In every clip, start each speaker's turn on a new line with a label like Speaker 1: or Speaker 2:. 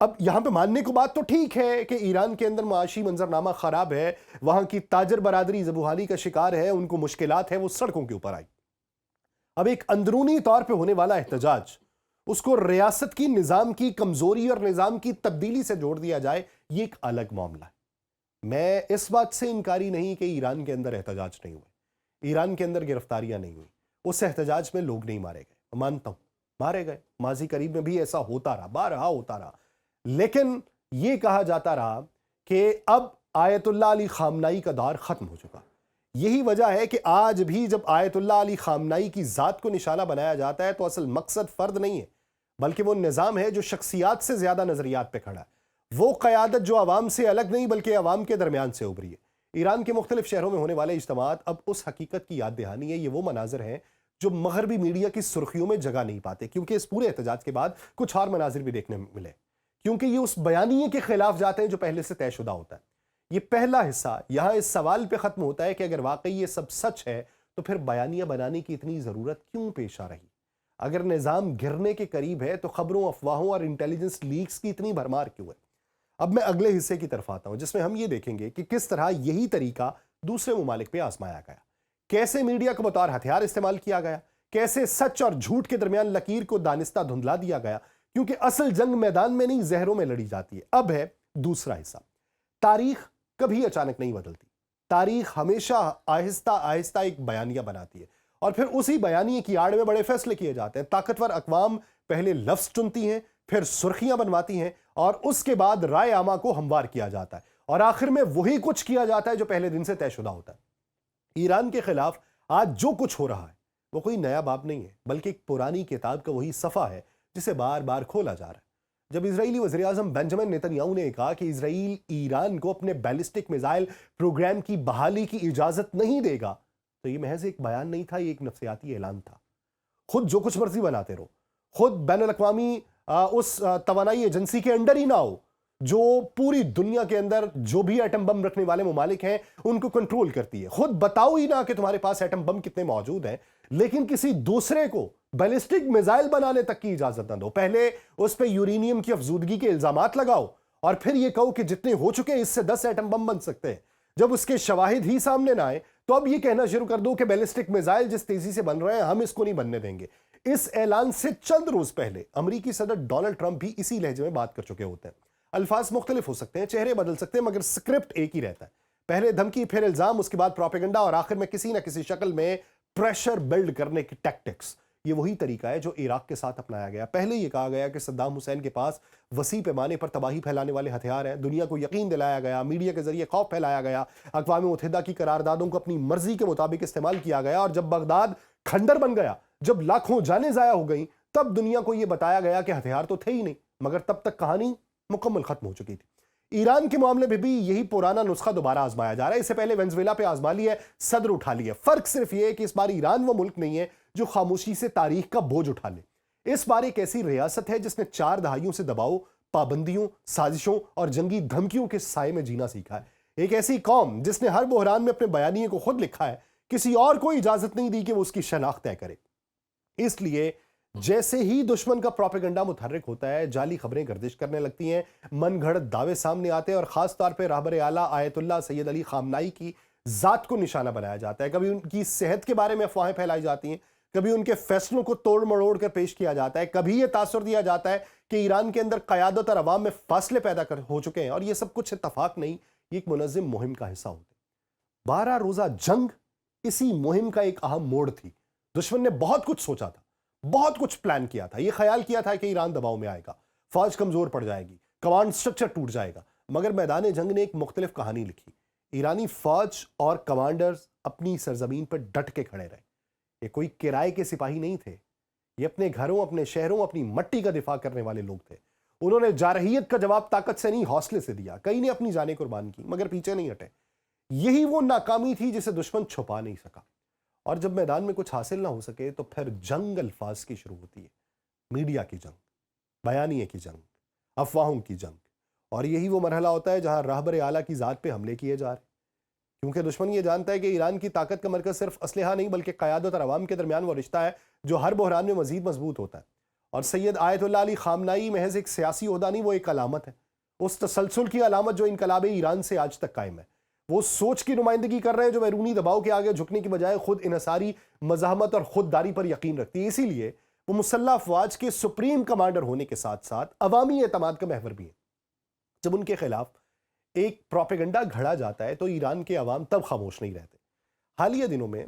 Speaker 1: اب یہاں پہ ماننے کو بات تو ٹھیک ہے کہ ایران کے اندر معاشی منظرنامہ خراب ہے، وہاں کی تاجر برادری ذبحانی کا شکار ہے، ان کو مشکلات ہے، وہ سڑکوں کے اوپر آئی۔ اب ایک اندرونی طور پہ ہونے والا احتجاج، اس کو ریاست کی نظام کی کمزوری اور نظام کی تبدیلی سے جوڑ دیا جائے، یہ ایک الگ معاملہ ہے۔ میں اس بات سے انکاری نہیں کہ ایران کے اندر احتجاج نہیں ہوئے، ایران کے اندر گرفتاریاں نہیں ہوئی، اس احتجاج میں لوگ نہیں مارے گئے، مانتا ہوں مارے گئے، ماضی قریب میں بھی ایسا ہوتا رہا، بارہا ہوتا رہا، لیکن یہ کہا جاتا رہا کہ اب آیت اللہ علی خامنائی کا دور ختم ہو چکا۔ یہی وجہ ہے کہ آج بھی جب آیت اللہ علی خامنائی کی ذات کو نشانہ بنایا جاتا ہے تو اصل مقصد فرد نہیں ہے، بلکہ وہ نظام ہے جو شخصیات سے زیادہ نظریات پہ کھڑا ہے، وہ قیادت جو عوام سے الگ نہیں بلکہ عوام کے درمیان سے ابھری ہے۔ ایران کے مختلف شہروں میں ہونے والے اجتماعات اب اس حقیقت کی یاد دہانی ہے، یہ وہ مناظر ہیں جو مغربی میڈیا کی سرخیوں میں جگہ نہیں پاتے، کیونکہ اس پورے احتجاج کے بعد کچھ اور مناظر بھی دیکھنے ملے، کیونکہ یہ اس بیانیے کے خلاف جاتے ہیں جو پہلے سے طے شدہ ہوتا ہے۔ یہ پہلا حصہ یہاں اس سوال پہ ختم ہوتا ہے کہ اگر واقعی یہ سب سچ ہے تو پھر بیانیہ بنانے کی اتنی ضرورت کیوں پیش آ رہی؟ اگر نظام گرنے کے قریب ہے تو خبروں، افواہوں اور انٹیلیجنس لیکس کی اتنی بھرمار کیوں ہے؟ اب میں اگلے حصے کی طرف آتا ہوں جس میں ہم یہ دیکھیں گے کہ کس طرح یہی طریقہ دوسرے ممالک پہ آزمایا گیا، کیسے میڈیا کو بطور ہتھیار استعمال کیا گیا، کیسے سچ اور جھوٹ کے درمیان لکیر کو دانستہ دھندلا دیا گیا، کیونکہ اصل جنگ میدان میں نہیں زہروں میں لڑی جاتی ہے۔ اب ہے دوسرا حصہ۔ تاریخ کبھی اچانک نہیں بدلتی، تاریخ ہمیشہ آہستہ آہستہ ایک بیانیہ بناتی ہے، اور پھر اسی بیانیے کی آڑ میں بڑے فیصلے کیے جاتے ہیں۔ طاقتور اقوام پہلے لفظ چنتی ہیں، پھر سرخیاں بنواتی ہیں، اور اس کے بعد رائے عامہ کو ہموار کیا جاتا ہے، اور آخر میں وہی کچھ کیا جاتا ہے جو پہلے دن سے طے شدہ ہوتا ہے۔ ایران کے خلاف آج جو کچھ ہو رہا ہے وہ کوئی نیا باب نہیں ہے، بلکہ ایک پرانی کتاب کا وہی صفحہ ہے جسے بار بار کھولا جا رہا ہے۔ جب اسرائیلی وزیر اعظم بنجمن نیتن یاہو نے کہا کہ اسرائیل ایران کو اپنے بیلسٹک میزائل پروگرام کی بحالی کی اجازت نہیں دے گا، تو یہ محض ایک بیان نہیں تھا، یہ ایک نفسیاتی اعلان تھا۔ خود جو کچھ مرضی بناتے رہو، خود بین الاقوامی اس توانائی ایجنسی کے انڈر ہی نہ ہو جو پوری دنیا کے اندر جو بھی ایٹم بم رکھنے والے ممالک ہیں ان کو کنٹرول کرتی ہے، خود بتاؤ ہی نہ کہ تمہارے پاس ایٹم بم کتنے موجود ہیں، لیکن کسی دوسرے کو بیلسٹک میزائل بنانے تک کی اجازت نہ دو۔ پہلے اس پہ یورینیم کی افزودگی کے الزامات لگاؤ اور پھر یہ کہو کہ جتنے ہو چکے اس سے 10 ایٹم بم بن سکتے ہیں۔ جب اس کے شواہد ہی سامنے نہ آئے تو اب یہ کہنا شروع کر دو کہ بیلسٹک میزائل جس تیزی سے بن رہے ہیں ہم اس کو نہیں بننے دیں گے۔ اس اعلان سے چند روز پہلے امریکی صدر ڈونلڈ ٹرمپ بھی اسی لہجے میں بات کر چکے ہوتے ہیں۔ الفاظ مختلف ہو سکتے ہیں، چہرے بدل سکتے ہیں، مگر سکرپٹ ایک ہی رہتا ہے۔ پہلے دھمکی، پھر الزام، اس کے بعد پروپیگنڈا، اور آخر میں کسی نہ کسی شکل میں پریشر بلڈ کرنے کی ٹیکٹکس۔ یہ وہی طریقہ ہے جو عراق کے ساتھ اپنایا گیا۔ پہلے یہ کہا گیا کہ صدام حسین کے پاس وسیع پیمانے پر تباہی پھیلانے والے ہتھیار ہیں، دنیا کو یقین دلایا گیا، میڈیا کے ذریعے خوف پھیلایا گیا، اقوام متحدہ کی قراردادوں کو اپنی مرضی کے مطابق استعمال کیا گیا، اور جب بغداد کھنڈر بن گیا، جب لاکھوں جانیں ضائع ہو گئیں، تب دنیا کو یہ بتایا گیا کہ ہتھیار تو تھے ہی نہیں، مگر تب تک کہانی مکمل ختم ہو چکی تھی۔ ایران کے معاملے میں بھی یہی پرانا نسخہ دوبارہ آزمایا جا رہا ہے۔ اس سے پہلے وینزویلا پہ آزما لیا ہے، صدر اٹھا لیا ہے۔ فرق صرف یہ ہے کہ اس بار ایران وہ ملک نہیں ہے جو خاموشی سے تاریخ کا بوجھ اٹھا لے۔ اس بار ایک ایسی ریاست ہے جس نے 4 دہائیوں سے دباؤ، پابندیوں، سازشوں اور جنگی دھمکیوں کے سائے میں جینا سیکھا ہے۔ ایک ایسی قوم جس نے ہر بحران میں اپنے بیانیے کو خود لکھا ہے، کسی اور کو اجازت نہیں دی کہ وہ اس کی شناخت طے کرے۔ اس لیے جیسے ہی دشمن کا پروپیگنڈا متحرک ہوتا ہے، جعلی خبریں گردش کرنے لگتی ہیں، من گھڑت دعوے سامنے آتے ہیں، اور خاص طور پہ رہبر اعلیٰ آیت اللہ سید علی خامنائی کی ذات کو نشانہ بنایا جاتا ہے۔ کبھی ان کی صحت کے بارے میں افواہیں پھیلائی جاتی ہیں، کبھی ان کے فیصلوں کو توڑ مروڑ کر پیش کیا جاتا ہے، کبھی یہ تاثر دیا جاتا ہے کہ ایران کے اندر قیادت اور عوام میں فاصلے پیدا ہو چکے ہیں، اور یہ سب کچھ اتفاق نہیں، یہ ایک منظم مہم کا حصہ ہوتے ہیں۔ 12 روزہ جنگ اسی مہم کا ایک اہم موڑ تھی۔ دشمن نے بہت کچھ سوچا تھا، بہت کچھ پلان کیا تھا، یہ خیال کیا تھا کہ ایران دباؤ میں آئے گا، فوج کمزور پڑ جائے گی، کمانڈ سٹرکچر ٹوٹ جائے گا، مگر میدان جنگ نے ایک مختلف کہانی لکھی۔ ایرانی فوج اور کمانڈرز اپنی سرزمین پر ڈٹ کے کھڑے رہے۔ یہ کوئی کرائے کے سپاہی نہیں تھے، یہ اپنے گھروں، اپنے شہروں، اپنی مٹی کا دفاع کرنے والے لوگ تھے۔ انہوں نے جارحیت کا جواب طاقت سے نہیں، حوصلے سے دیا۔ کئی نے اپنی جانیں قربان کی، مگر پیچھے نہیں ہٹے۔ یہی وہ ناکامی تھی جسے دشمن چھپا نہیں سکا، اور جب میدان میں کچھ حاصل نہ ہو سکے تو پھر جنگ الفاظ کی شروع ہوتی ہے۔ میڈیا کی جنگ، بیانیے کی جنگ، افواہوں کی جنگ، اور یہی وہ مرحلہ ہوتا ہے جہاں رہبر اعلیٰ کی ذات پہ حملے کیے جا رہے ہیں، کیونکہ دشمن یہ جانتا ہے کہ ایران کی طاقت کا مرکز صرف اسلحہ نہیں بلکہ قیادت اور عوام کے درمیان وہ رشتہ ہے جو ہر بحران میں مزید مضبوط ہوتا ہے، اور سید آیت اللہ علی خامنائی محض ایک سیاسی عہدہ نہیں، وہ ایک علامت ہے، اس تسلسل کی علامت جو انقلاب ایران سے آج تک قائم ہے۔ وہ سوچ کی نمائندگی کر رہے ہیں جو بیرونی دباؤ کے آگے جھکنے کی بجائے خود انحصاری مزاحمت اور خودداری پر یقین رکھتی ہے۔ اسی لیے وہ مسلح افواج کے سپریم کمانڈر ہونے کے ساتھ ساتھ عوامی اعتماد کا محور بھی ہے۔ جب ان کے خلاف ایک پروپیگنڈا گھڑا جاتا ہے تو ایران کے عوام تب خاموش نہیں رہتے۔ حالیہ دنوں میں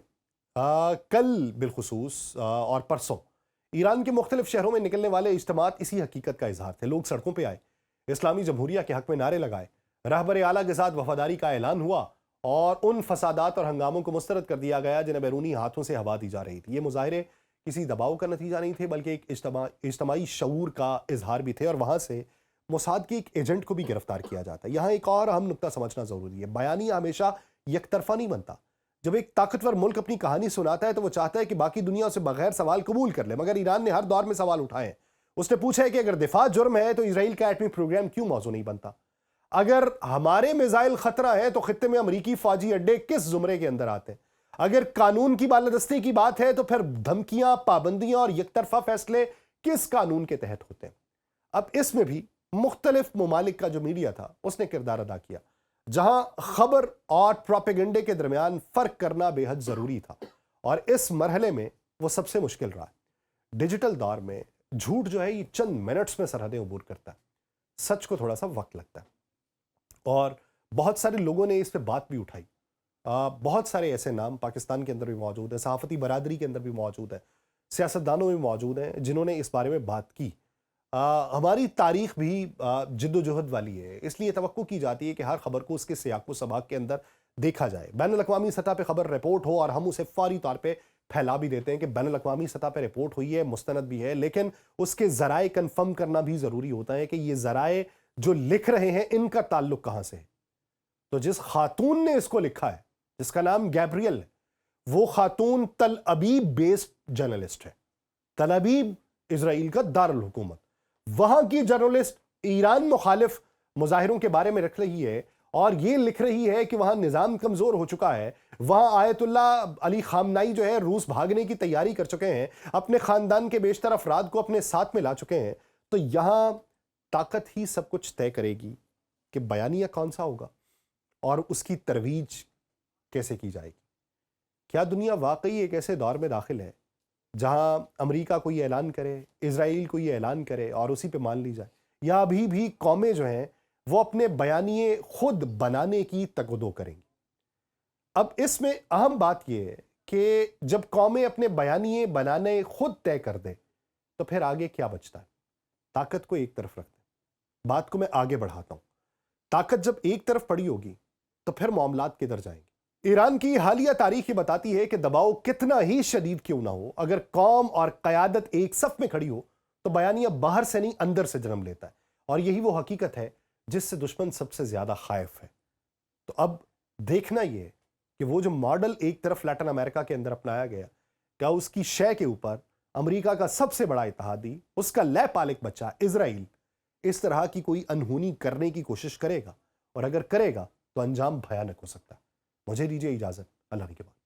Speaker 1: کل بالخصوص اور پرسوں ایران کے مختلف شہروں میں نکلنے والے اجتماعات اسی حقیقت کا اظہار تھے۔ لوگ سڑکوں پہ آئے، اسلامی جمہوریہ کے حق میں نعرے لگائے، رہبر اعلیٰ کے ساتھ وفاداری کا اعلان ہوا اور ان فسادات اور ہنگاموں کو مسترد کر دیا گیا جنہیں بیرونی ہاتھوں سے ہوا دی جا رہی تھی۔ یہ مظاہرے کسی دباؤ کا نتیجہ نہیں تھے بلکہ ایک اجتماعی شعور کا اظہار بھی تھے، اور وہاں سے موساد کے ایک ایجنٹ کو بھی گرفتار کیا جاتا ہے۔ یہاں ایک اور اہم نقطہ سمجھنا ضروری ہے، بیانیہ ہمیشہ یک طرفہ نہیں بنتا۔ جب ایک طاقتور ملک اپنی کہانی سناتا ہے تو وہ چاہتا ہے کہ باقی دنیا اسے بغیر سوال قبول کر لے، مگر ایران نے ہر دور میں سوال اٹھائے ہیں۔ اس نے پوچھا ہے کہ اگر دفاع جرم ہے تو اسرائیل کا ایٹمی پروگرام کیوں موضوع نہیں بنتا؟ اگر ہمارے میزائل خطرہ ہے تو خطے میں امریکی فوجی اڈے کس زمرے کے اندر آتے ہیں؟ اگر قانون کی بالادستی کی بات ہے تو پھر دھمکیاں، پابندیاں اور یک طرفہ فیصلے کس قانون کے تحت ہوتے ہیں؟ اب اس میں بھی مختلف ممالک کا جو میڈیا تھا اس نے کردار ادا کیا، جہاں خبر اور پروپیگنڈے کے درمیان فرق کرنا بے حد ضروری تھا، اور اس مرحلے میں وہ سب سے مشکل رہا ہے۔ ڈیجیٹل دور میں جھوٹ جو ہے یہ چند منٹس میں سرحدیں عبور کرتا ہے، سچ کو تھوڑا سا وقت لگتا ہے، اور بہت سارے لوگوں نے اس پہ بات بھی اٹھائی۔ بہت سارے ایسے نام پاکستان کے اندر بھی موجود ہیں، صحافتی برادری کے اندر بھی موجود ہیں، سیاستدانوں میں موجود ہیں جنہوں نے اس بارے میں بات کی۔ ہماری تاریخ بھی جد و جہد والی ہے، اس لیے توقع کی جاتی ہے کہ ہر خبر کو اس کے سیاق و سباق کے اندر دیکھا جائے۔ بین الاقوامی سطح پہ خبر رپورٹ ہو اور ہم اسے فوری طور پہ پھیلا بھی دیتے ہیں کہ بین الاقوامی سطح پہ رپورٹ ہوئی ہے، مستند بھی ہے، لیکن اس کے ذرائع کنفرم کرنا بھی ضروری ہوتا ہے کہ یہ ذرائع جو لکھ رہے ہیں ان کا تعلق کہاں سے ہے۔ تو جس خاتون نے اس کو لکھا ہے، جس کا نام گیبریل ہے، وہ خاتون تل ابیب بیسڈ جرنلسٹ ہے۔ تل ابیب اسرائیل کا دارالحکومت، وہاں کی جرنلسٹ ایران مخالف مظاہروں کے بارے میں رکھ رہی ہے اور یہ لکھ رہی ہے کہ وہاں نظام کمزور ہو چکا ہے، وہاں آیت اللہ علی خامنائی جو ہے روس بھاگنے کی تیاری کر چکے ہیں، اپنے خاندان کے بیشتر افراد کو اپنے ساتھ میں لا چکے ہیں۔ تو یہاں طاقت ہی سب کچھ طے کرے گی کہ بیانیہ کون سا ہوگا اور اس کی ترویج کیسے کی جائے گی۔ کیا دنیا واقعی ایک ایسے دور میں داخل ہے جہاں امریکہ کو یہ اعلان کرے، اسرائیل کو یہ اعلان کرے اور اسی پہ مان لی جائے، یا ابھی بھی قومیں جو ہیں وہ اپنے بیانیے خود بنانے کی تگودو کریں گی؟ اب اس میں اہم بات یہ ہے کہ جب قومیں اپنے بیانیے بنانے خود طے کر دیں تو پھر آگے کیا بچتا ہے؟ طاقت کو ایک طرف رکھتے ہیں، بات کو میں آگے بڑھاتا ہوں۔ طاقت جب ایک طرف پڑی ہوگی تو پھر معاملات کدھر جائیں گے؟ ایران کی حالیہ تاریخ یہ بتاتی ہے کہ دباؤ کتنا ہی شدید کیوں نہ ہو، اگر قوم اور قیادت ایک صف میں کھڑی ہو تو بیانیہ باہر سے نہیں اندر سے جنم لیتا ہے، اور یہی وہ حقیقت ہے جس سے دشمن سب سے زیادہ خائف ہے۔ تو اب دیکھنا یہ ہے کہ وہ جو ماڈل ایک طرف لیٹن امریکہ کے اندر اپنایا گیا، کیا اس کی شے کے اوپر امریکہ کا سب سے بڑا اتحادی، اس کا لے پالک بچہ اسرائیل، اس طرح کی کوئی انہونی کرنے کی کوشش کرے گا، اور اگر کرے گا تو انجام بھیانک ہو سکتا ہے۔ مجھے دیجیے اجازت، اللہ کے بعد۔